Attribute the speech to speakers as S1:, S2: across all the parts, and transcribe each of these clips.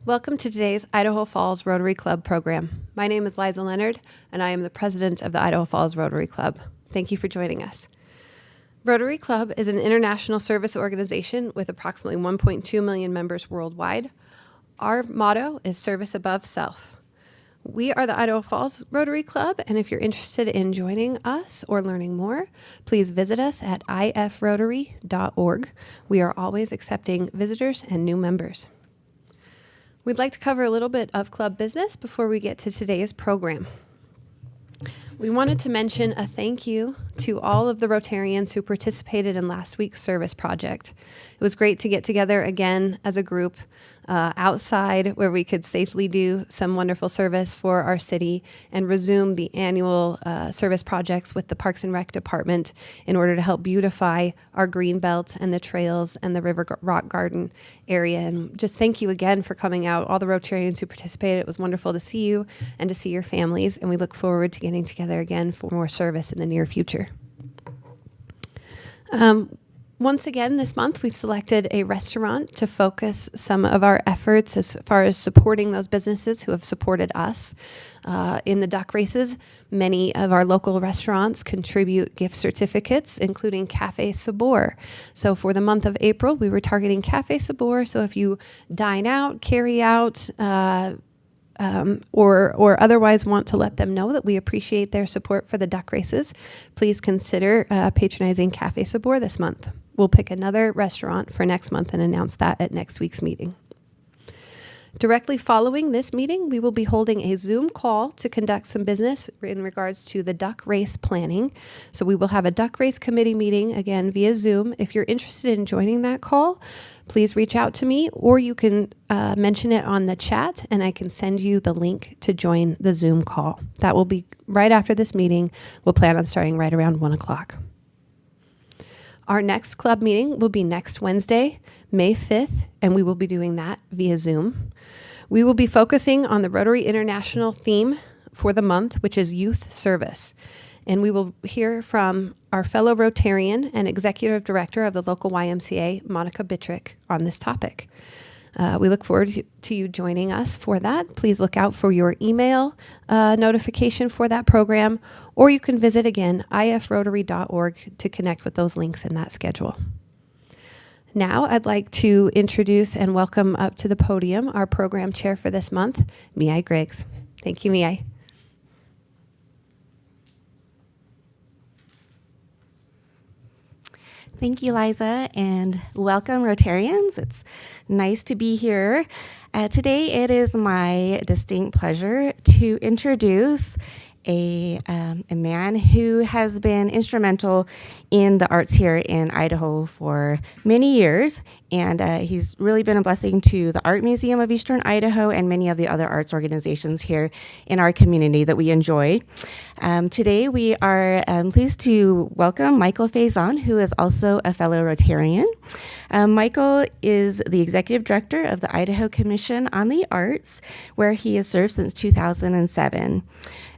S1: Welcome to today's Idaho Falls Rotary Club program. My name is Liza Leonard, and I am the president of the Idaho Falls Rotary Club. Thank you for joining us. Rotary Club is an international service organization with approximately 1.2 million members worldwide. Our motto is service above self. We are the Idaho Falls Rotary Club, and if you're interested in joining us or learning more, please visit us at ifrotary.org. We are always accepting visitors and new members. We'd like to cover a little bit of club business before we get to today's program. We wanted to mention a thank you to all of the Rotarians who participated in last week's service project. It was great to get together again as a group outside where we could safely do some wonderful service for our city and resume the annual service projects with the Parks and Rec Department in order to help beautify our green belt and the trails and the River Rock Garden area. And just thank you again for coming out, all the Rotarians who participated. It was wonderful to see you and to see your families, and we look forward to getting together again for more service in the near future. Once again, this month, we've selected a restaurant to focus some of our efforts as far as supporting those businesses who have supported us. In the duck races, many of our local restaurants contribute gift certificates, including Cafe Sabor. So for the month of April, we were targeting Cafe Sabor. So if you dine out, carry out, or otherwise want to let them know that we appreciate their support for the duck races, please consider patronizing Cafe Sabor this month. We'll pick another restaurant for next month and announce that at next week's meeting. Directly following this meeting, we will be holding a Zoom call to conduct some business in regards to the duck race planning. So we will have a duck race committee meeting, again, via Zoom. If you're interested in joining that call, please reach out to me, or you can mention it on the chat, and I can send you the link to join the Zoom call. That will be right after this meeting. We'll plan on starting right around 1 o'clock. Our next club meeting will be next Wednesday, May 5th, and we will be doing that via Zoom. We will be focusing on the Rotary International theme for the month, which is youth service. And we will hear from our fellow Rotarian and executive director of the local YMCA, Monica Bittrick, on this topic. We look forward to you joining us for that. Please look out for your email notification for that program, or you can visit again ifrotary.org to connect with those links in that schedule. Now I'd like to introduce and welcome up to the podium our program chair for this month, Miai Griggs. Thank you, Miai.
S2: Thank you, Liza, and welcome, Rotarians. It's nice to be here. Today, it is my distinct pleasure to introduce a man who has been instrumental in the arts here in Idaho for many years, and he's really been a blessing to the Art Museum of Eastern Idaho and many of the other arts organizations here in our community that we enjoy. Today, we are pleased to welcome Michael Faison, who is also a fellow Rotarian. Michael is the executive director of the Idaho Commission on the Arts, where he has served since 2007.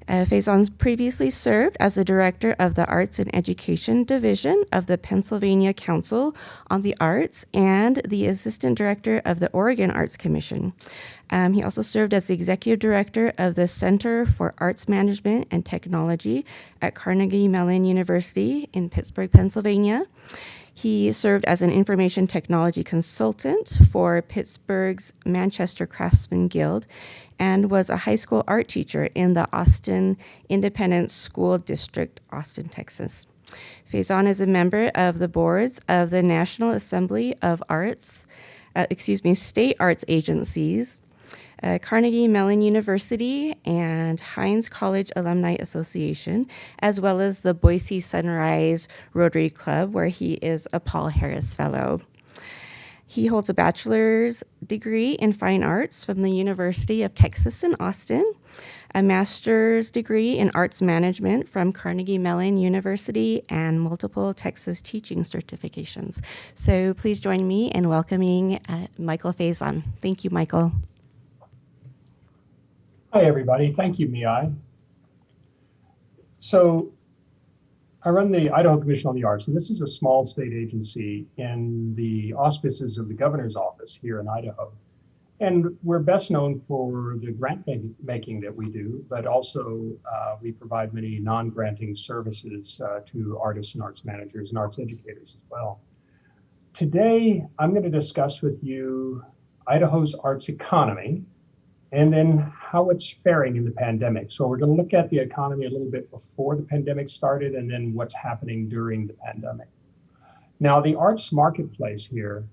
S2: Faison's previously served as the director of the Arts and Education Division of the Pennsylvania Council on the Arts and the assistant director of the Oregon Arts Commission. He also served as the executive director of the Center for Arts Management and Technology at Carnegie Mellon University in Pittsburgh, Pennsylvania. He served as an information technology consultant for Pittsburgh's Manchester Craftsman Guild and was a high school art teacher in the Austin Independent School District, Austin, Texas. Faison is a member of the boards of the National Assembly of Arts, State Arts Agencies, Carnegie Mellon University, and Hines College Alumni Association, as well as the Boise Sunrise Rotary Club, where he is a Paul Harris Fellow. He holds a bachelor's degree in fine arts from the University of Texas in Austin, a master's degree in arts management from Carnegie Mellon University, and multiple Texas teaching certifications. So please join me in welcoming Michael Faison. Thank you, Michael.
S3: Hi, everybody. Thank you, Miai. So I run the Idaho Commission on the Arts, and this is a small state agency in the auspices of the governor's office here in Idaho. And we're best known for the grant making that we do, but also we provide many non-granting services to artists and arts managers and arts educators as well. Today, I'm going to discuss with you Idaho's arts economy and then how it's faring in the pandemic. So we're going to look at the economy a little bit before the pandemic started and then what's happening during the pandemic. Now, the arts marketplace here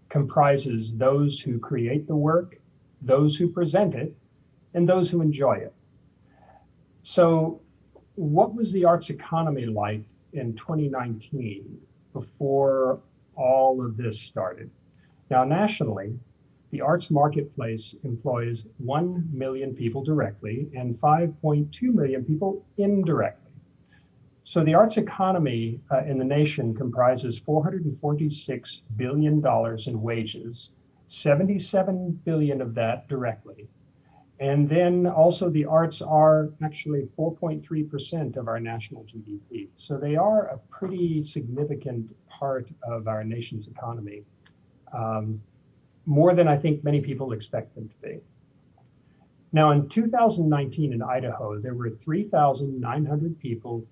S3: comprises those who create the work, those who present it, and those who enjoy it. So what was the arts economy like in 2019 before all of this started? Now, nationally, the arts marketplace employs 1 million people directly and 5.2 million people indirectly. So the arts economy in the nation comprises $446 billion in wages, 77 billion of that directly. And then also the arts are actually 4.3% of our national GDP. So they are a pretty significant part of our nation's economy, more than I think many people expect them to be. Now, in 2019 in Idaho, there were 3,900 people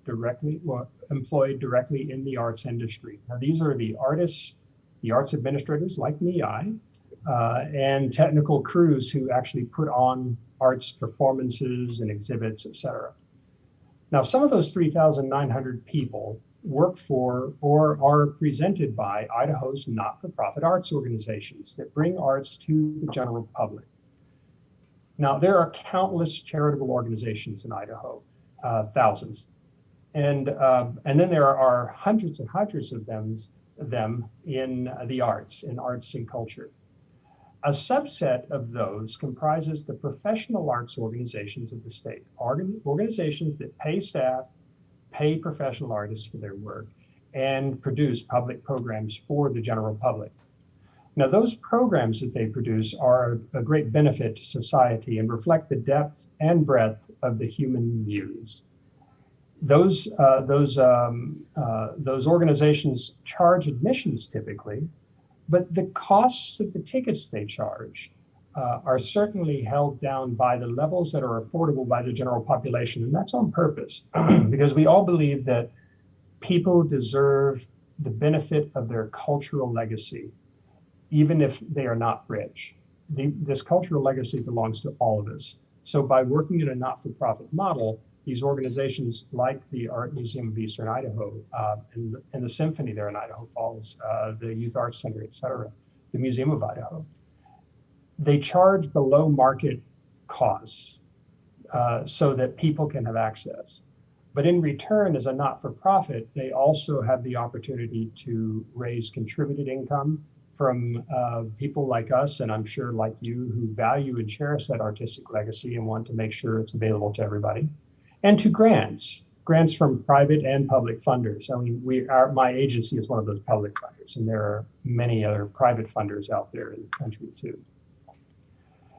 S3: employed directly in the arts industry. Now, these are the artists, the arts administrators like me, and technical crews who actually put on arts performances and exhibits, etc. Now, some of those 3,900 people work for or are presented by Idaho's not-for-profit arts organizations that bring arts to the general public. Now, there are countless charitable organizations in Idaho, thousands. And then there are hundreds and hundreds of them in the arts, in arts and culture. A subset of those comprises the professional arts organizations of the state, organizations that pay staff, pay professional artists for their work, and produce public programs for the general public. Now, those programs that they produce are a great benefit to society and reflect the depth and breadth of the human muse. Those organizations charge admissions typically, but the costs of the tickets they charge are certainly held down by the levels that are affordable by the general population. And that's on purpose because we all believe that people deserve the benefit of their cultural legacy, even if they are not rich. This cultural legacy belongs to all of us. So by working in a not-for-profit model, these organizations like the Art Museum of Eastern Idaho and the Symphony there in Idaho Falls, the Youth Arts Center, et cetera, the Museum of Idaho, they charge below market costs so that people can have access. But in return, as a not-for-profit, they also have the opportunity to raise contributed income from people like us, and I'm sure like you, who value and cherish that artistic legacy and want to make sure it's available to everybody, and to grants from private and public funders. I mean, my agency is one of those public funders, and there are many other private funders out there in the country too.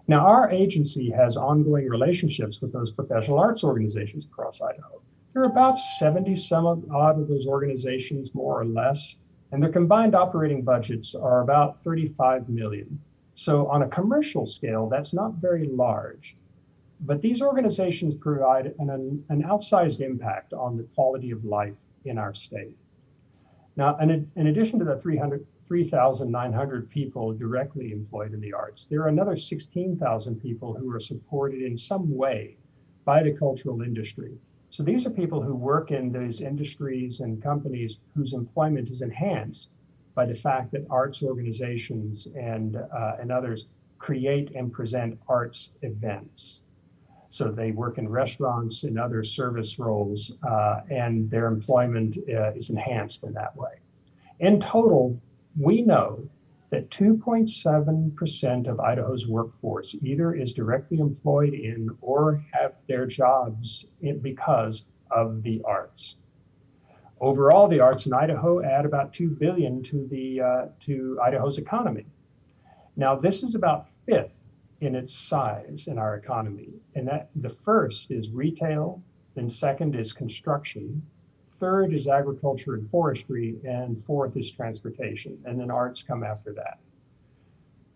S3: Now, our agency has ongoing relationships with those professional arts organizations across Idaho. There are about 70 some odd of those organizations, more or less, and their combined operating budgets are about 35 million. So on a commercial scale, that's not very large, but these organizations provide an outsized impact on the quality of life in our state. Now, in addition to the 3,900 people directly employed in the arts, there are another 16,000 people who are supported in some way by the cultural industry. So these are people who work in those industries and companies whose employment is enhanced by the fact that arts organizations and others create and present arts events. So they work in restaurants and other service roles, and their employment is enhanced in that way. In total, we know that 2.7% of Idaho's workforce either is directly employed in or have their jobs because of the arts. Overall, the arts in Idaho add about $2 billion to Idaho's economy. Now, this is about fifth in its size in our economy, and that the first is retail, then second is construction, third is agriculture and forestry, and fourth is transportation, and then arts come after that.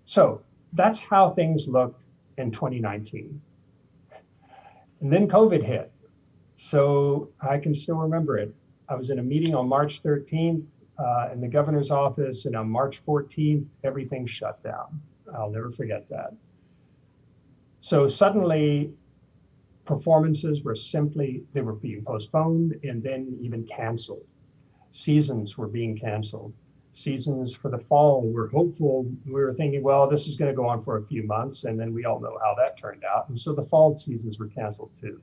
S3: So that's how things looked in 2019. And then COVID hit. So I can still remember it. I was in a meeting on March 13th in the governor's office, and on March 14th, everything shut down. I'll never forget that. So suddenly, performances were they were being postponed and then even canceled. Seasons were being canceled. Seasons for the fall were hopeful. We were thinking, well, this is going to go on for a few months, and then we all know how that turned out. And so the fall seasons were canceled too.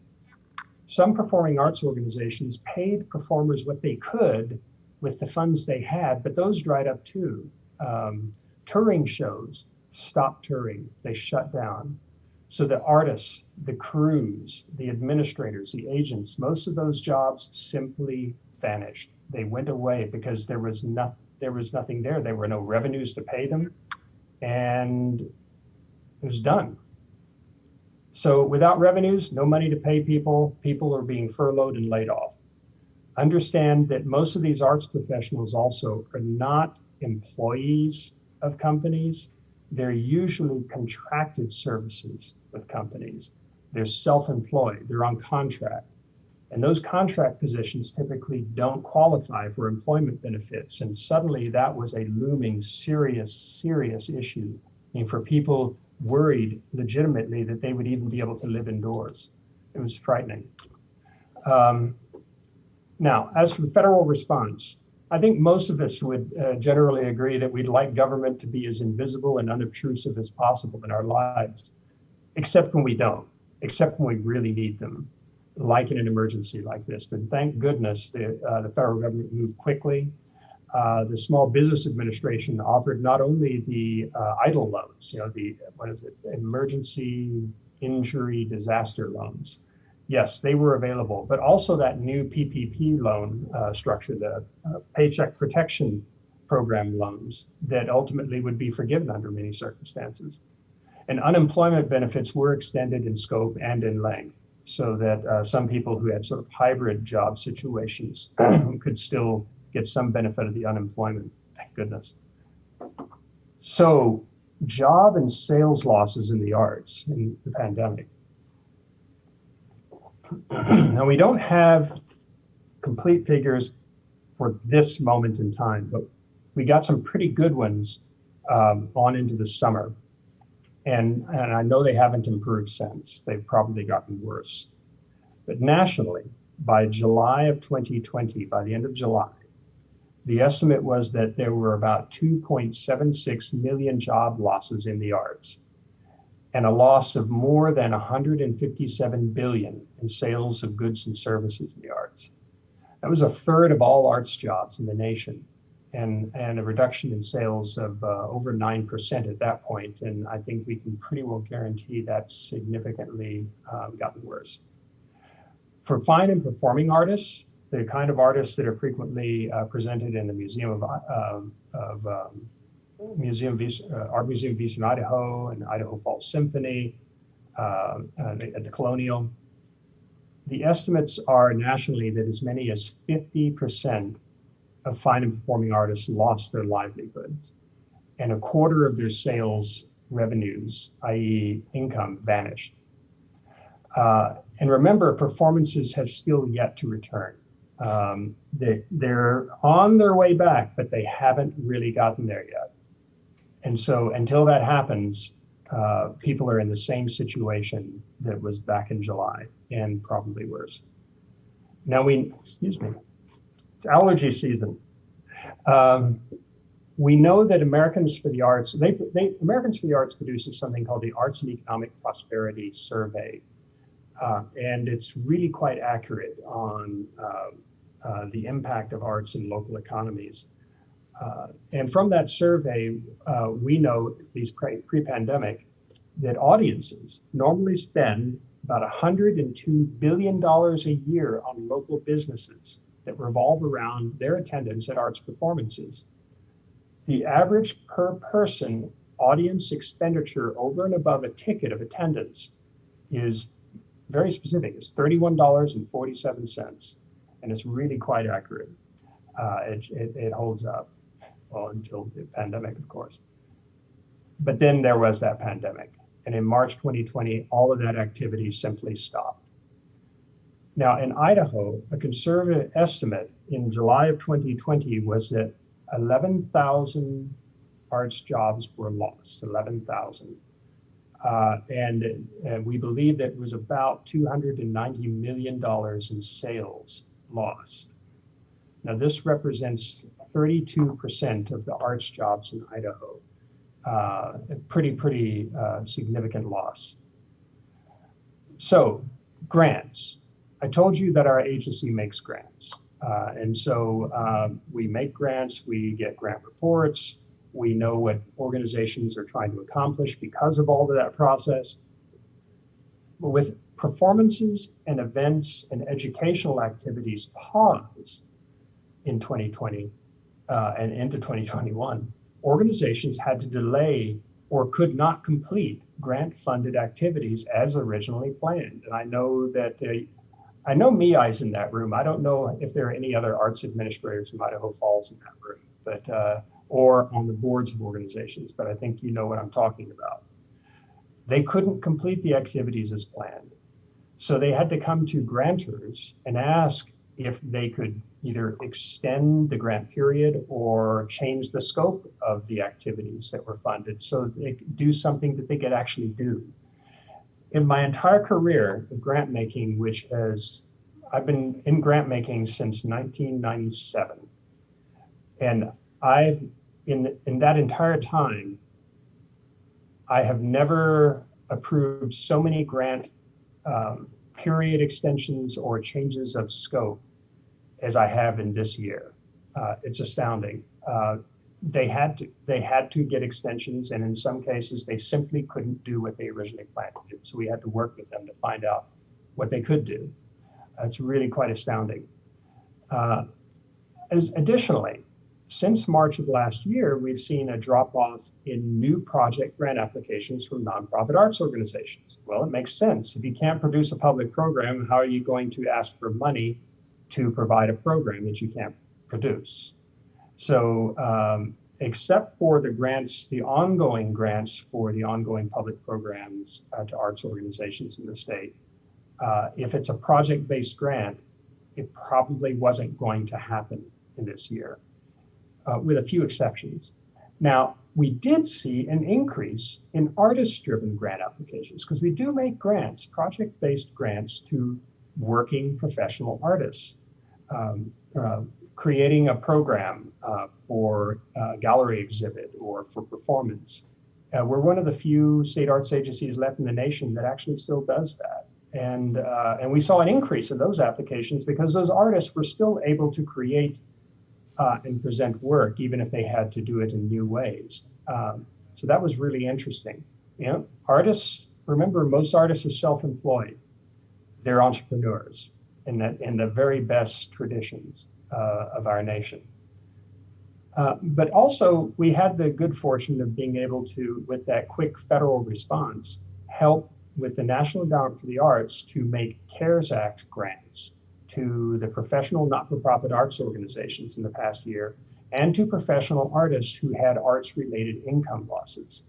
S3: Some performing arts organizations paid performers what they could with the funds they had, but those dried up too. Touring shows stopped touring, they shut down. So the artists, the crews, the administrators, the agents, most of those jobs simply vanished. They went away because there was nothing there. There were no revenues to pay them, and it was done. So without revenues, no money to pay people, people are being furloughed and laid off. Understand that most of these arts professionals also are not employees of companies. They're usually contracted services with companies. They're self-employed, they're on contract. And those contract positions typically don't qualify for employment benefits. And suddenly that was a looming serious issue. I mean, for people worried legitimately that they would even be able to live indoors. It was frightening. Now, as for the federal response, I think most of us would generally agree that we'd like government to be as invisible and unobtrusive as possible in our lives, except when we don't, except when we really need them, like in an emergency like this. But thank goodness the federal government moved quickly. The Small Business Administration offered not only the EIDL loans, emergency injury disaster loans. Yes, they were available, but also that new PPP loan structure, the Paycheck Protection Program loans that ultimately would be forgiven under many circumstances. And unemployment benefits were extended in scope and in length so that some people who had sort of hybrid job situations could still get some benefit of the unemployment, thank goodness. So job and sales losses in the arts in the pandemic. Now, we don't have complete figures for this moment in time, but we got some pretty good ones on into the summer. And I know they haven't improved since. They've probably gotten worse. But nationally, by July of 2020, by the end of July, the estimate was that there were about 2.76 million job losses in the arts, and a loss of more than 157 billion in sales of goods and services in the arts. That was a third of all arts jobs in the nation, and a reduction in sales of over 9% at that point. And I think we can pretty well guarantee that's significantly gotten worse. For fine and performing artists, the kind of artists that are frequently presented in the Art Museum of Eastern Idaho and Idaho Falls Symphony, at the Colonial. The estimates are nationally that as many as 50% of fine and performing artists lost their livelihoods, and a quarter of their sales revenues, i.e. income, vanished. And remember, performances have still yet to return. They're on their way back, but they haven't really gotten there yet. And so until that happens, people are in the same situation that was back in July, and probably worse. Now it's allergy season. We know that Americans for the Arts, Americans for the Arts produces something called the Arts and Economic Prosperity Survey. And it's really quite accurate on the impact of arts in local economies. And from that survey, we know, at least pre-pandemic, that audiences normally spend about $102 billion a year on local businesses that revolve around their attendance at arts performances. The average per person audience expenditure over and above a ticket of attendance is very specific. It's $31.47, and it's really quite accurate. It holds up, well, until the pandemic, of course. But then there was that pandemic. And in March 2020, all of that activity simply stopped. Now, in Idaho, a conservative estimate in July of 2020 was that 11,000 arts jobs were lost, 11,000. And we believe that it was about $290 million in sales lost. Now, this represents 32% of the arts jobs in Idaho. A pretty significant loss. So, grants. I told you that our agency makes grants. And so we make grants, we get grant reports, we know what organizations are trying to accomplish because of all of that process. But with performances and events and educational activities paused in 2020 and into 2021, organizations had to delay or could not complete grant-funded activities as originally planned. And I know that I know MEI's in that room. I don't know if there are any other arts administrators from Idaho Falls in that room, but or on the boards of organizations, but I think you know what I'm talking about. They couldn't complete the activities as planned. So they had to come to grantors and ask if they could either extend the grant period or change the scope of the activities that were funded so that they could do something that they could actually do. In my entire career of grant making, which I've been in grant making since 1997, and I've in that entire time, I have never approved so many grant period extensions or changes of scope as I have in this year. It's astounding. They had to get extensions, and in some cases they simply couldn't do what they originally planned to do. So we had to work with them to find out what they could do. It's really quite astounding. Additionally, since March of last year, we've seen a drop off in new project grant applications from nonprofit arts organizations. Well, it makes sense. If you can't produce a public program, how are you going to ask for money to provide a program that you can't produce? So except for the grants, the ongoing grants for the ongoing public programs to arts organizations in the state, if it's a project-based grant, it probably wasn't going to happen in this year, with a few exceptions. Now, we did see an increase in artist-driven grant applications because we do make grants, project-based grants to working professional artists. Creating a program for a gallery exhibit or for performance. We're one of the few state arts agencies left in the nation that actually still does that. And we saw an increase in those applications because those artists were still able to create and present work, even if they had to do it in new ways. So that was really interesting. You know, artists, remember, most artists are self-employed. They're entrepreneurs in the very best traditions of our nation. But also, we had the good fortune of being able to, with that quick federal response, help with the National Endowment for the Arts to make CARES Act grants to the professional not-for-profit arts organizations in the past year and to professional artists who had arts-related income losses.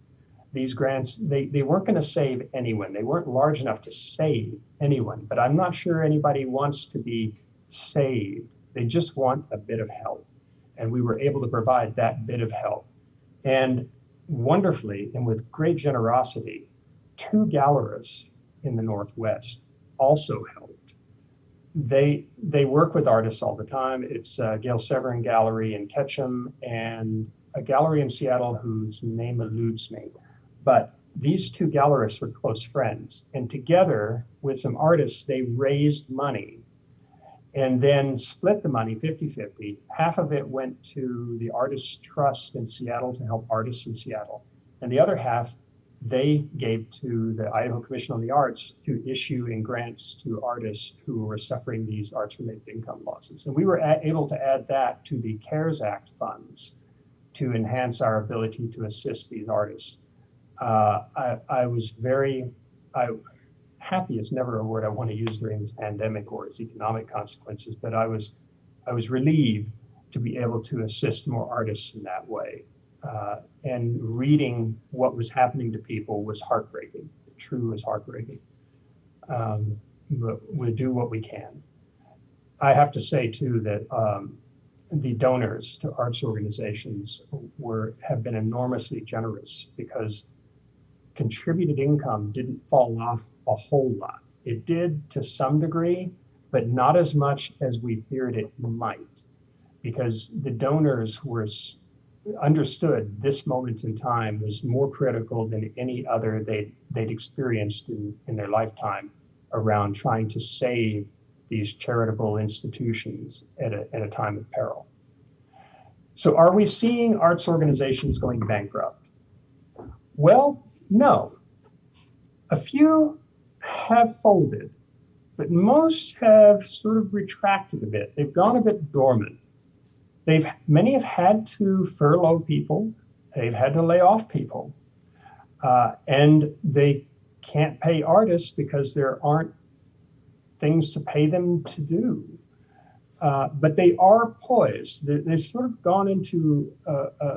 S3: These grants, they weren't going to save anyone. They weren't large enough to save anyone, but I'm not sure anybody wants to be saved. They just want a bit of help. And we were able to provide that bit of help. And wonderfully, and with great generosity, 2 gallerists in the Northwest also helped. They work with artists all the time. It's Gail Severin Gallery in Ketchum and a gallery in Seattle whose name eludes me. But these 2 gallerists were close friends. And together with some artists, they raised money and then split the money 50-50. Half of it went to the Artists Trust in Seattle to help artists in Seattle. And the other half they gave to the Idaho Commission on the Arts to issue in grants to artists who were suffering these arts-related income losses. And we were able to add that to the CARES Act funds to enhance our ability to assist these artists. I was very, happy is never a word I want to use during this pandemic or its economic consequences, but I was relieved to be able to assist more artists in that way. and reading what was happening to people was heartbreaking. It truly was heartbreaking. But we'll do what we can. I have to say too that the donors to arts organizations have been enormously generous, because contributed income didn't fall off a whole lot. It did to some degree, but not as much as we feared it might, because the donors understood this moment in time was more critical than any other they'd experienced in their lifetime around trying to save these charitable institutions at a time of peril. So are we seeing arts organizations going bankrupt? Well, no. A few have folded, but most have sort of retracted a bit. They've gone a bit dormant. Many have had to furlough people. They've had to lay off people. And they can't pay artists because there aren't things to pay them to do. But they are poised. They've sort of gone into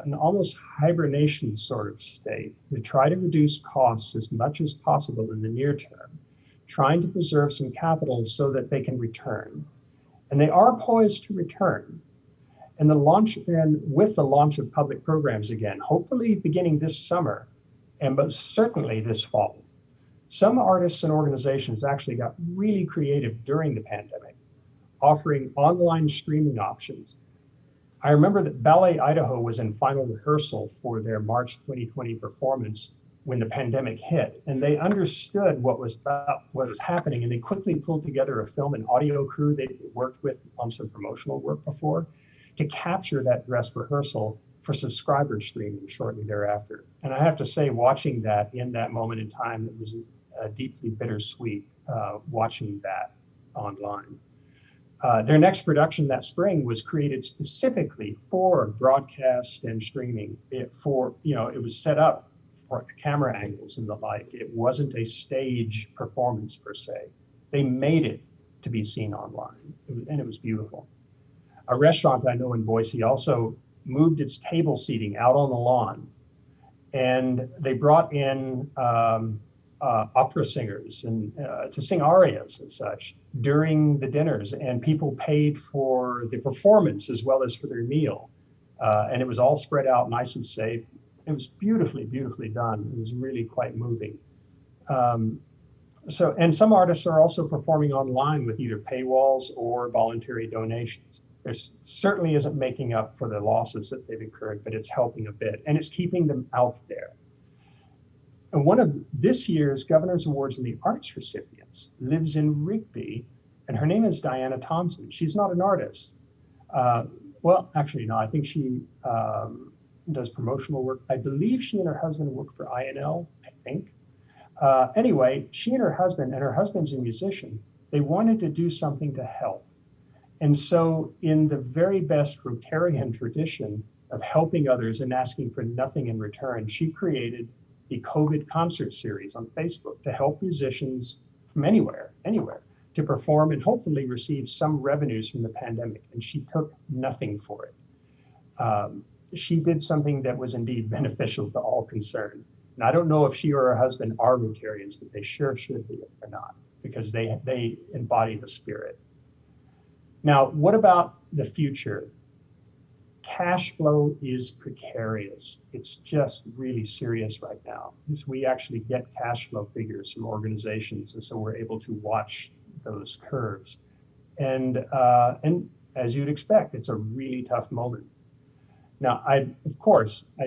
S3: an almost hibernation sort of state to try to reduce costs as much as possible in the near term, trying to preserve some capital so that they can return. And they are poised to return. And with the launch of public programs again, hopefully beginning this summer, and but certainly this fall, some artists and organizations actually got really creative during the pandemic, offering online streaming options. I remember that Ballet Idaho was in final rehearsal for their March 2020 performance when the pandemic hit, and they understood what was happening, and they quickly pulled together a film and audio crew they worked with on some promotional work before to capture that dress rehearsal for subscriber streaming shortly thereafter. And I have to say, watching that in that moment in time, it was deeply bittersweet watching that online. Their next production that spring was created specifically for broadcast and streaming. It was set up for camera angles and the like. It wasn't a stage performance per se. They made it to be seen online, and it was beautiful. A restaurant I know in Boise also moved its table seating out on the lawn, and they brought in opera singers and to sing arias and such during the dinners, and people paid for the performance as well as for their meal, and it was all spread out nice and safe. It was beautifully done. It was really quite moving. And some artists are also performing online with either paywalls or voluntary donations. There certainly isn't making up for the losses that they've incurred, but it's helping a bit, and it's keeping them out there. And one of this year's Governor's Awards in the Arts recipients lives in Rigby, and her name is Diana Thompson. She's not an artist. Well, actually, no, I think she does promotional work. I believe she and her husband work for INL, I think. Anyway, she and her husband's a musician, they wanted to do something to help. And so in the very best Rotarian tradition of helping others and asking for nothing in return, she created the COVID concert series on Facebook to help musicians from anywhere, to perform and hopefully receive some revenues from the pandemic. And she took nothing for it. She did something that was indeed beneficial to all concerned. And I don't know if she or her husband are Rotarians, but they sure should be if they're not, because they embody the spirit. Now, what about the future? Cash flow is precarious. It's just really serious right now, because we actually get cash flow figures from organizations, and so we're able to watch those curves. And as you'd expect, it's a really tough moment. Now, I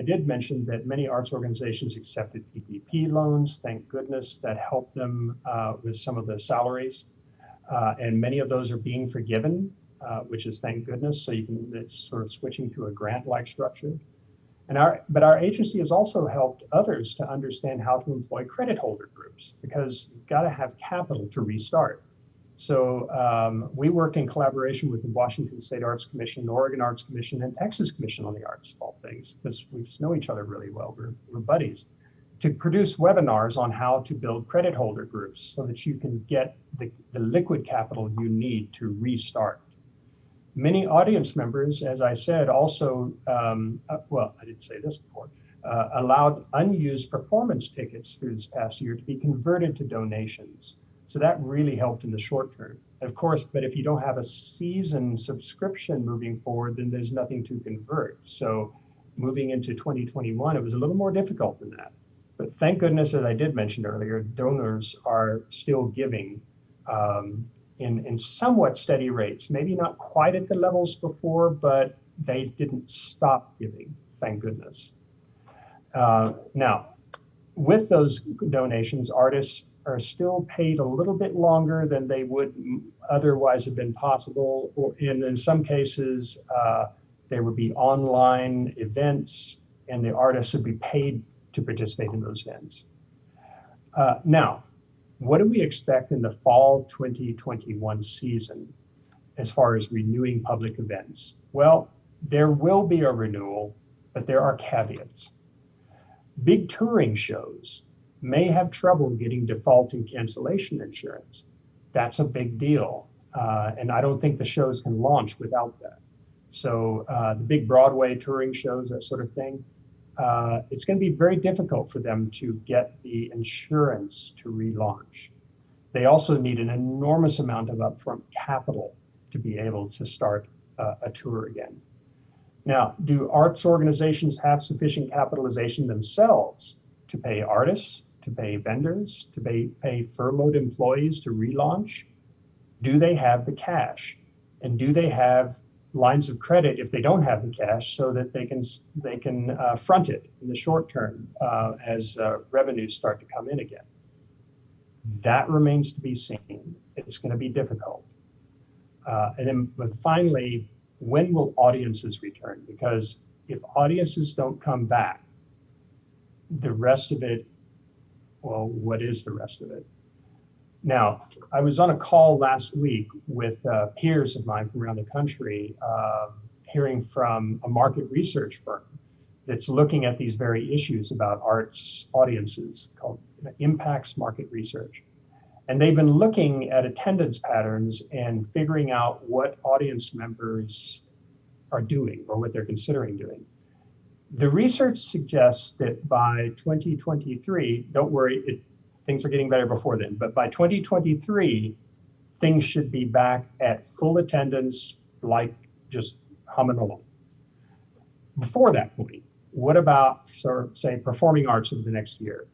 S3: did mention that many arts organizations accepted PPP loans. Thank goodness that helped them with some of the salaries. And many of those are being forgiven, which is thank goodness. So it's sort of switching to a grant-like structure. But our agency has also helped others to understand how to employ credit holder groups, because you've got to have capital to restart. So we worked in collaboration with the Washington State Arts Commission, Oregon Arts Commission, and Texas Commission on the Arts, of all things, because we know each other really well. We're buddies, to produce webinars on how to build credit holder groups so that you can get the liquid capital you need to restart. Many audience members, as I said, also, well, I didn't say this before, allowed unused performance tickets through this past year to be converted to donations. So that really helped in the short term. Of course, but if you don't have a season subscription moving forward, then there's nothing to convert. So moving into 2021, it was a little more difficult than that. But thank goodness, as I did mention earlier, donors are still giving in somewhat steady rates, maybe not quite at the levels before, but they didn't stop giving, thank goodness. Now, with those donations, artists are still paid a little bit longer than they would otherwise have been possible, or in some cases, there would be online events and the artists would be paid to participate in those events. Now, what do we expect in the fall 2021 season as far as renewing public events? Well, there will be a renewal, but there are caveats. Big touring shows may have trouble getting default and cancellation insurance. That's a big deal. And I don't think the shows can launch without that. So the big Broadway touring shows, that sort of thing, it's going to be very difficult for them to get the insurance to relaunch. They also need an enormous amount of upfront capital to be able to start a tour again. Now, do arts organizations have sufficient capitalization themselves to pay artists, to pay vendors, to pay furloughed employees to relaunch? Do they have the cash? And do they have lines of credit if they don't have the cash so that they can front it in the short term as revenues start to come in again? That remains to be seen. It's going to be difficult. And then but finally, when will audiences return? Because if audiences don't come back, the rest of it, well, what is the rest of it? Now, I was on a call last week with peers of mine from around the country, hearing from a market research firm that's looking at these very issues about arts audiences called Impacts Market Research. And they've been looking at attendance patterns and figuring out what audience members are doing or what they're considering doing. The research suggests that by 2023, don't worry, things are getting better before then, but by 2023, things should be back at full attendance, like just humming along. Before that point, what about, say, performing arts over the next year?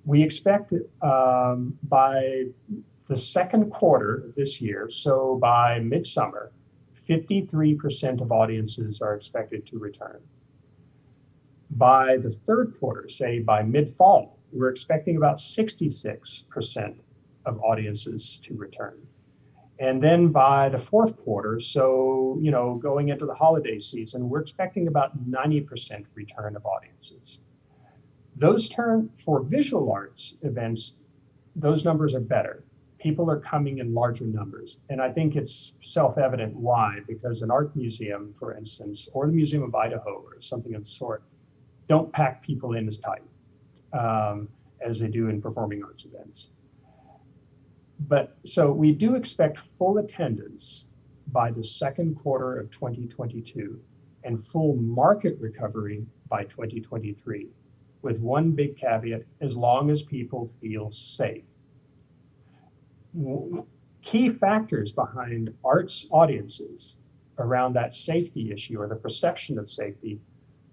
S3: We expect by the second quarter of this year, so by midsummer, 53% of audiences are expected to return. By the third quarter, say by mid-fall, we're expecting about 66% of audiences to return. And then by the fourth quarter, so going into the holiday season, we're expecting about 90% return of audiences. Those turn for visual arts events, those numbers are better. People are coming in larger numbers. And I think it's self-evident why, because an art museum, for instance, or the Museum of Idaho or something of the sort, don't pack people in as tight as they do in performing arts events. But so we do expect full attendance by the second quarter of 2022 and full market recovery by 2023, with one big caveat: as long as people feel safe. Key factors behind arts audiences around that safety issue, or the perception of safety,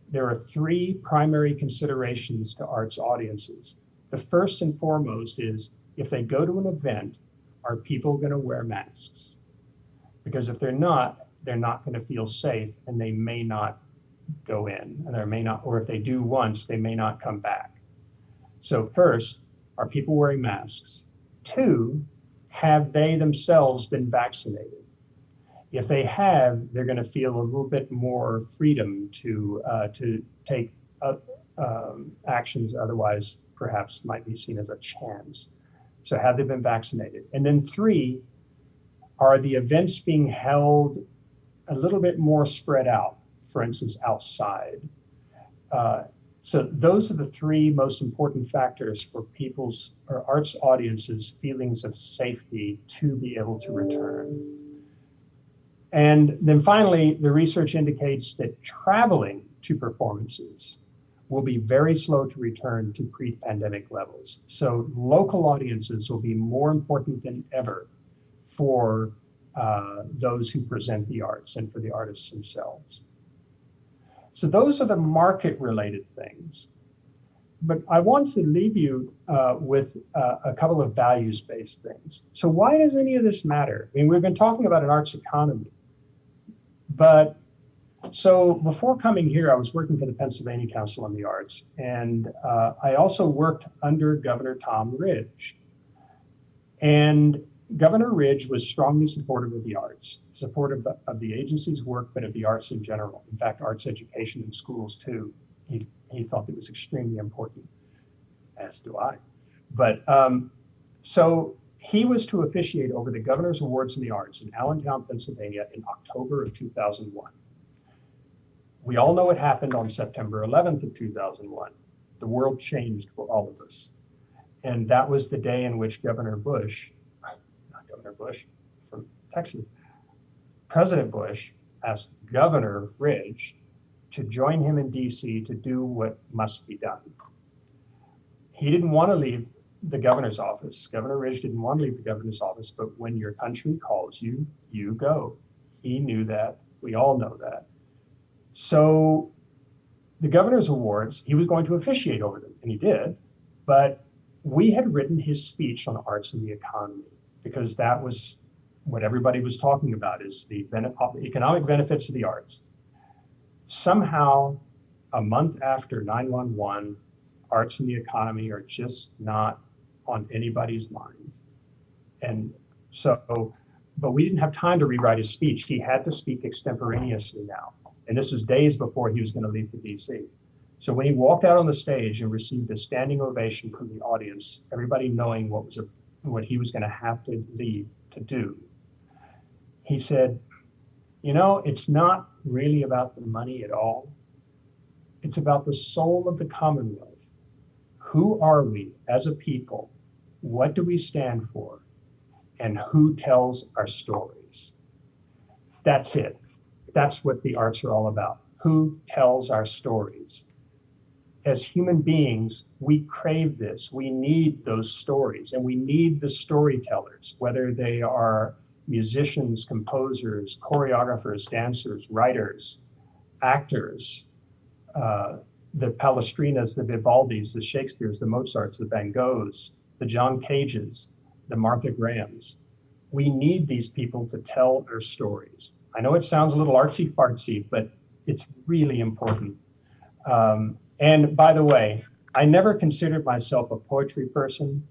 S3: there are three primary considerations to arts audiences. The first and foremost is, if they go to an event, are people going to wear masks? Because if they're not going to feel safe, and they may not go in, and there may not, or if they do once, they may not come back. So first, are people wearing masks? Two, have they themselves been vaccinated? If they have, they're going to feel a little bit more freedom to take actions otherwise perhaps might be seen as a chance. So have they been vaccinated? And then three, are the events being held a little bit more spread out, for instance, outside? So those are the three most important factors for people's or arts audiences' feelings of safety to be able to return. And then finally, the research indicates that traveling to performances will be very slow to return to pre-pandemic levels. So local audiences will be more important than ever for those who present the arts and for the artists themselves. So those are the market-related things. But I want to leave you with a couple of values-based things. So why does any of this matter? I mean, we've been talking about an arts economy, but so before coming here, I was working for the Pennsylvania Council on the Arts, and I also worked under Governor Tom Ridge. And Governor Ridge was strongly supportive of the arts, supportive of the agency's work, but of the arts in general. In fact, arts education in schools too. He thought it was extremely important, as do I. But so he was to officiate over the Governor's Awards in the Arts in Allentown, Pennsylvania in October of 2001. We all know what happened on September 11th of 2001. The world changed for all of us. And that was the day in which Governor Bush, not Governor Bush from Texas, President Bush asked Governor Ridge to join him in DC to do what must be done. He didn't want to leave the governor's office. Governor Ridge didn't want to leave the governor's office, but when your country calls you, you go. He knew that. We all know that. So the governor's awards, he was going to officiate over them, and he did, but we had written his speech on arts and the economy because that was what everybody was talking about, is the economic benefits of the arts. Somehow, a month after 9/11, arts and the economy are just not on anybody's mind. And so, but we didn't have time to rewrite his speech. He had to speak extemporaneously now. And this was days before he was going to leave for DC. So when he walked out on the stage and received a standing ovation from the audience, everybody knowing what he was going to have to leave to do, he said, you know, it's not really about the money at all. It's about the soul of the Commonwealth. Who are we as a people? What do we stand for? And who tells our stories? That's it. That's what the arts are all about. Who tells our stories? As human beings, we crave this. We need those stories, and we need the storytellers, whether they are musicians, composers, choreographers, dancers, writers, actors, the Palestrinas, the Vivaldis, the Shakespeares, the Mozarts, the Van Goghs, the John Cages, the Martha Grahams. We need these people to tell their stories. I know it sounds a little artsy-fartsy, but it's really important. And by the way, I never considered myself a poetry person.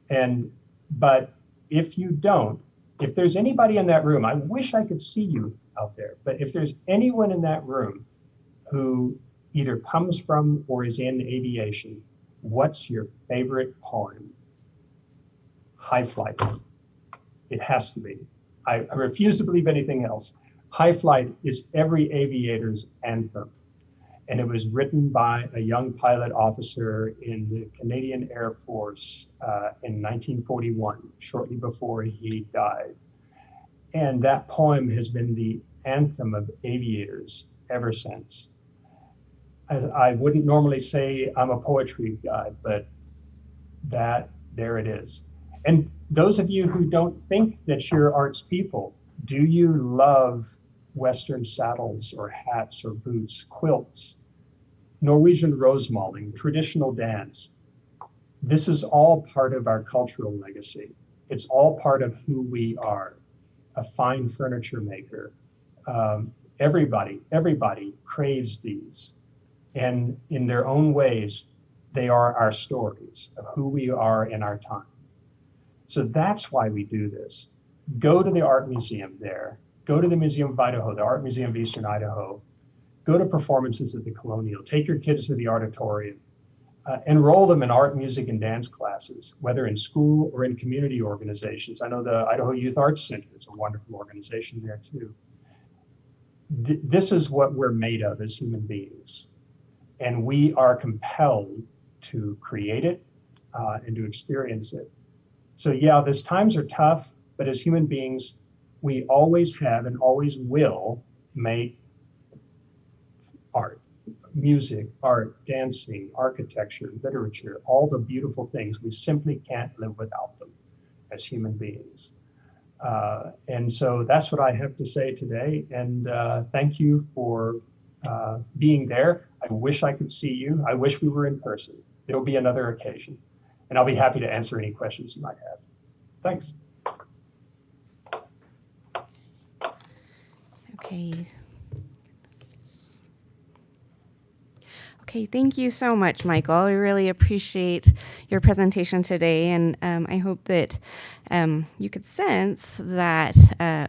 S3: But if you don't, if there's anybody in that room, I wish I could see you out there, but if there's anyone in that room who either comes from or is in aviation, what's your favorite poem? High Flight. It has to be. I refuse to believe anything else. High Flight is every aviator's anthem. And it was written by a young pilot officer in the Canadian Air Force in 1941, shortly before he died. And that poem has been the anthem of aviators ever since. I wouldn't normally say I'm a poetry guy, but there it is. And those of you who don't think that you're arts people, do you love Western saddles or hats or boots, quilts, Norwegian rosemalling, traditional dance? This is all part of our cultural legacy. It's all part of who we are. A fine furniture maker. Everybody craves these. And in their own ways, they are our stories of who we are in our time. So that's why we do this. Go to the art museum there. Go to the Museum of Idaho, the Art Museum of Eastern Idaho. Go to performances at the Colonial. Take your kids to the auditorium. Enroll them in art, music, and dance classes, whether in school or in community organizations. I know the Idaho Youth Arts Center is a wonderful organization there too. This is what we're made of as human beings. And we are compelled to create it and to experience it. So yeah, these times are tough, but as human beings, we always have and always will make art, music, art, dancing, architecture, literature, all the beautiful things. We simply can't live without them as human beings. And so that's what I have to say today. And thank you for being there. I wish I could see you. I wish we were in person. There'll be another occasion. And I'll be happy to answer any questions you might have. Thanks.
S2: Okay. Okay, thank you so much, Michael. We really appreciate your presentation today, and I hope that you could sense that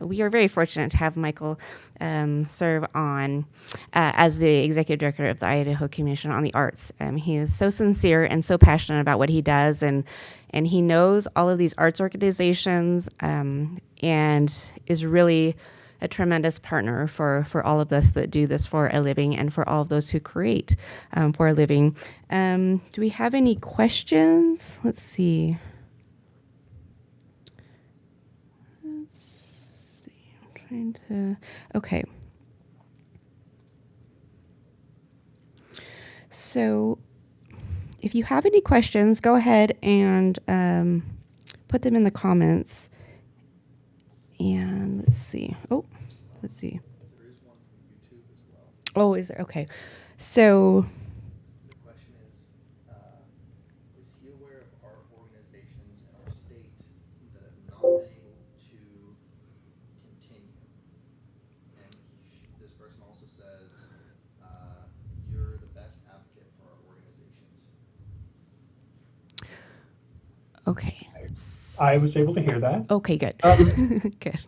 S2: we are very fortunate to have Michael serve on as the Executive Director of the Idaho Commission on the Arts. He is so sincere and so passionate about what he does, and he knows all of these arts organizations and is really a tremendous partner for all of us that do this for a living and for all of those who create for a living. Do we have any questions? Let's see. I'm trying to, okay. So if you have any questions, go ahead and put them in the comments. And let's see. Oh, let's see.
S4: There is one from YouTube as well.
S2: Oh, is there? Okay. So,
S4: The question is he aware of art organizations in our state that have not been able to continue? And this person also says, you're the best advocate for our organizations.
S2: okay.
S3: I was able to hear that.
S2: Okay, good. Good.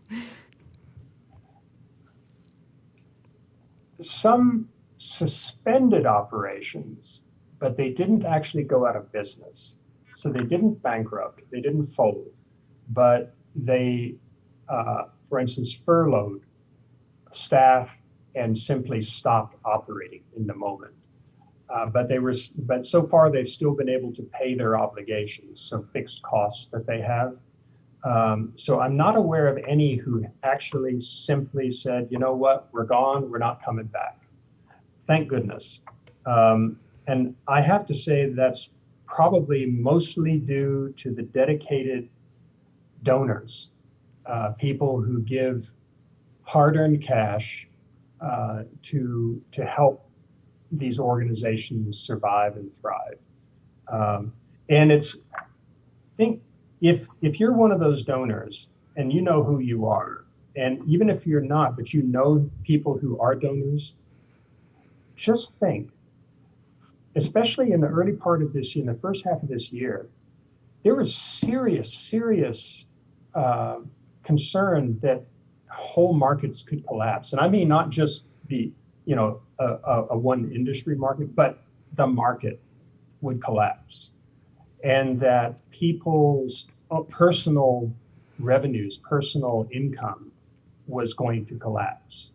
S3: Some suspended operations, but they didn't actually go out of business. So they didn't bankrupt, they didn't fold, but they, for instance, furloughed staff and simply stopped operating in the moment. But so far they've still been able to pay their obligations, so fixed costs that they have. So I'm not aware of any who actually simply said, you know what, we're gone, we're not coming back. Thank goodness. And I have to say that's probably mostly due to the dedicated donors, people who give hard-earned cash to help these organizations survive and thrive. And if you're one of those donors and you know who you are, and even if you're not, but you know people who are donors, just think, especially in the early part of this year, in the first half of this year, there was serious concern that whole markets could collapse. And I mean, not just the, a one industry market, but the market would collapse. And that people's personal revenues, personal income was going to collapse.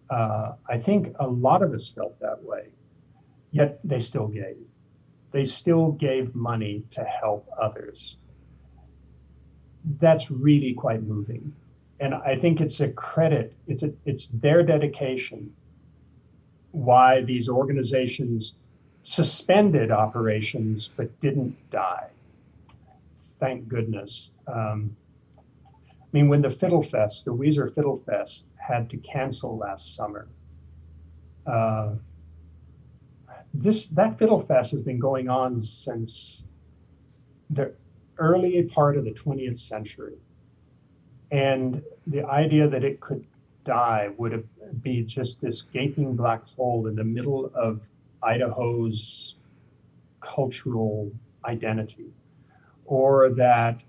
S3: I think a lot of us felt that way, yet they still gave. They still gave money to help others. That's really quite moving. And I think it's a credit, it's their dedication why these organizations suspended operations but didn't die. Thank goodness. I mean, when the Fiddle Fest, the Weezer Fiddle Fest had to cancel last summer, that Fiddle Fest has been going on since the early part of the 20th century. And the idea that it could die would be just this gaping black hole in the middle of Idaho's cultural identity. Or that,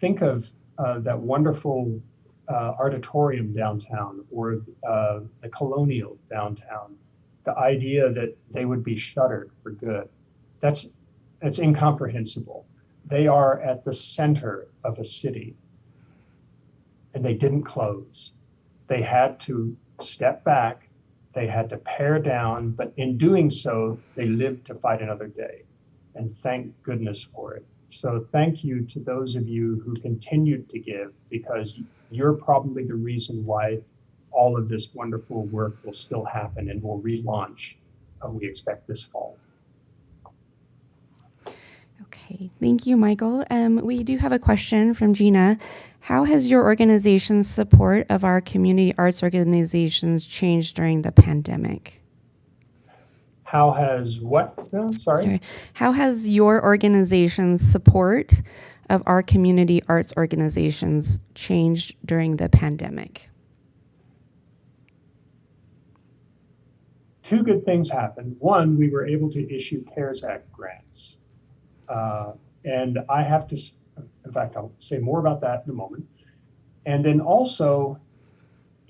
S3: think of that wonderful auditorium downtown, or the Colonial downtown. The idea that they would be shuttered for good. That's incomprehensible. They are at the center of a city, and they didn't close. They had to step back, they had to pare down, but in doing so, they lived to fight another day. And thank goodness for it. So thank you to those of you who continued to give, because you're probably the reason why all of this wonderful work will still happen and will relaunch, we expect this fall.
S2: Okay, thank you, Michael. We do have a question from Gina. How has your organization's support of our community arts organizations changed during the pandemic?
S3: How has what? Sorry.
S2: How has your organization's support of our community arts organizations changed during the pandemic?
S3: Two good things happened. One, we were able to issue CARES Act grants. And I have to, in fact, I'll say more about that in a moment. And then also,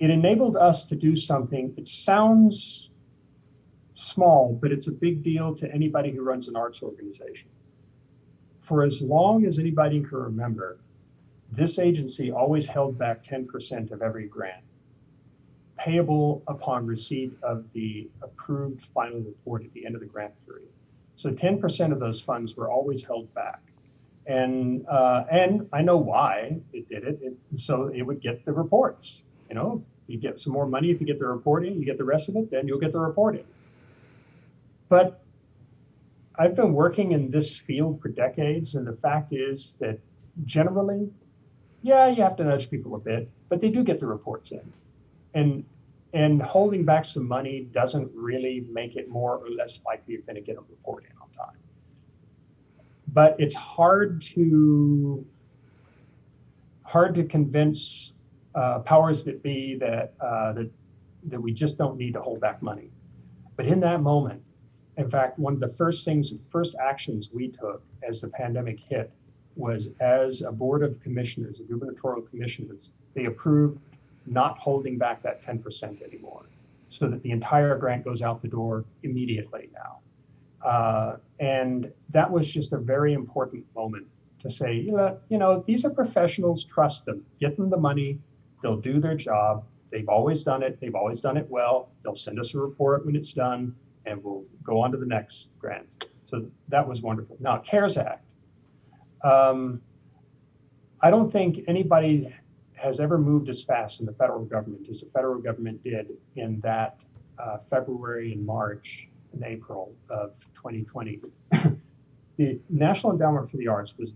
S3: it enabled us to do something. It sounds small, but it's a big deal to anybody who runs an arts organization. For as long as anybody can remember, this agency always held back 10% of every grant, payable upon receipt of the approved final report at the end of the grant period. So 10% of those funds were always held back. And I know why it did it. So it would get the reports. You know, you get some more money if you get the reporting, you get the rest of it, then you'll get the reporting. But I've been working in this field for decades, and the fact is that generally, yeah, you have to nudge people a bit, but they do get the reports in. And holding back some money doesn't really make it more or less likely you're going to get a report in on time. But it's hard to convince powers that be that we just don't need to hold back money. But in that moment, in fact, one of the first actions we took as the pandemic hit was, as a board of commissioners, the gubernatorial commissioners, they approved not holding back that 10% anymore, so that the entire grant goes out the door immediately now. And that was just a very important moment to say, you know, these are professionals, trust them, get them the money, they'll do their job. They've always done it. They've always done it well. They'll send us a report when it's done, and we'll go on to the next grant. So that was wonderful. Now, CARES Act. I don't think anybody has ever moved as fast in the federal government as the federal government did in that February and March and April of 2020. The National Endowment for the Arts was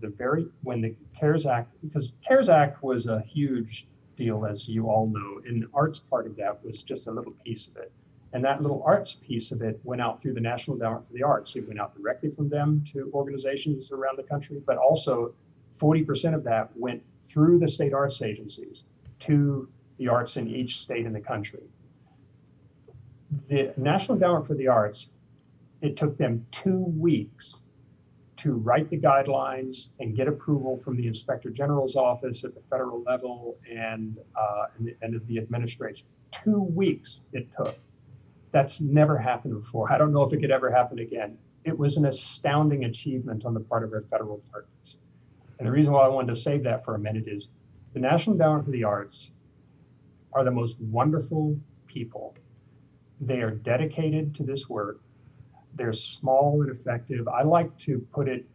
S3: when the CARES Act, because CARES Act was a huge deal, as you all know, and the arts part of that was just a little piece of it. And that little arts piece of it went out through the National Endowment for the Arts. It went out directly from them to organizations around the country, but also 40% of that went through the state arts agencies to the arts in each state in the country. The National Endowment for the Arts, it took them 2 weeks to write the guidelines and get approval from the Inspector General's office at the federal level and of the administration. 2 weeks it took. That's never happened before. I don't know if it could ever happen again. It was an astounding achievement on the part of our federal partners. And the reason why I wanted to save that for a minute is the National Endowment for the Arts are the most wonderful people. They are dedicated to this work. They're small and effective. I like to put it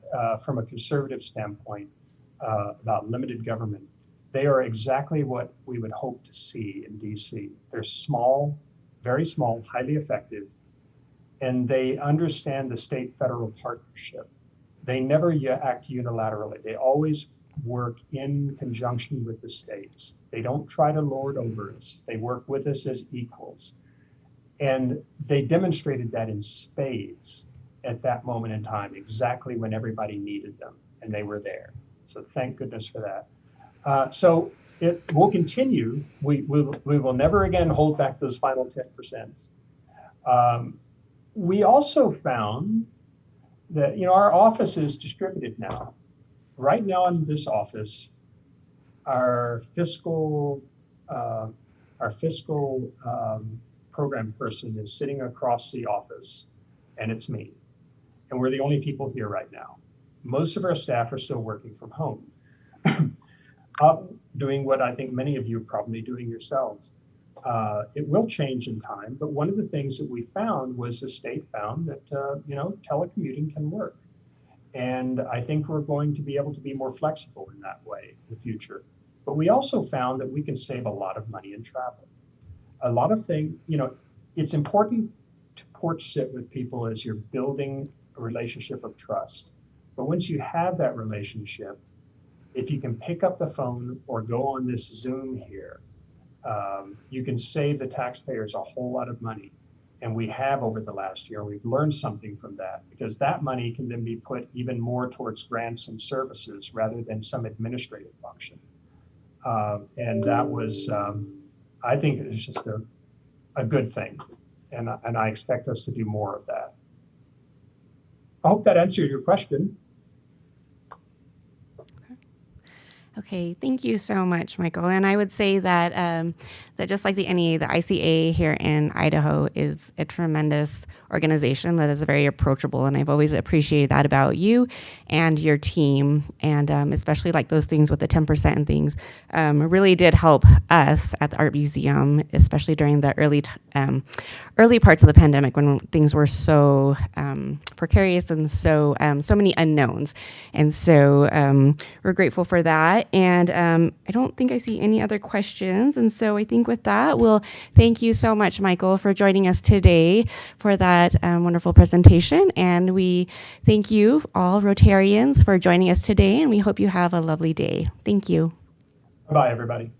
S3: from a conservative standpoint about limited government. They are exactly what we would hope to see in DC. They're small, very small, highly effective, and they understand the state-federal partnership. They never act unilaterally. They always work in conjunction with the states. They don't try to lord over us. They work with us as equals. And they demonstrated that in spades at that moment in time, exactly when everybody needed them, and they were there. So thank goodness for that. So it will continue. We will never again hold back those final 10%. We also found that, you know, our office is distributed now. Right now in this office, our fiscal program person is sitting across the office, and it's me. And we're the only people here right now. Most of our staff are still working from home, doing what I think many of you are probably doing yourselves. It will change in time, but one of the things that we found was the state found that, you know, telecommuting can work. And I think we're going to be able to be more flexible in that way in the future. But we also found that we can save a lot of money in travel. A lot of things, it's important to porch sit with people as you're building a relationship of trust. But once you have that relationship, if you can pick up the phone or go on this Zoom here, you can save the taxpayers a whole lot of money. And we have over the last year. We've learned something from that, because that money can then be put even more towards grants and services rather than some administrative function. And that was, I think it was just a good thing. And I expect us to do more of that. I hope that answered your question.
S2: Okay, thank you so much, Michael. And I would say that that just like the NEA, the ICA here in Idaho is a tremendous organization that is very approachable, and I've always appreciated that about you and your team, and especially like those things with the 10% and things really did help us at the Art Museum, especially during the early parts of the pandemic when things were so precarious and so many unknowns. And so we're grateful for that. And I don't think I see any other questions. And so I think with that, we'll thank you so much, Michael, for joining us today for that wonderful presentation. And we thank you all Rotarians for joining us today. And we hope you have a lovely day. Thank you.
S3: Bye, everybody.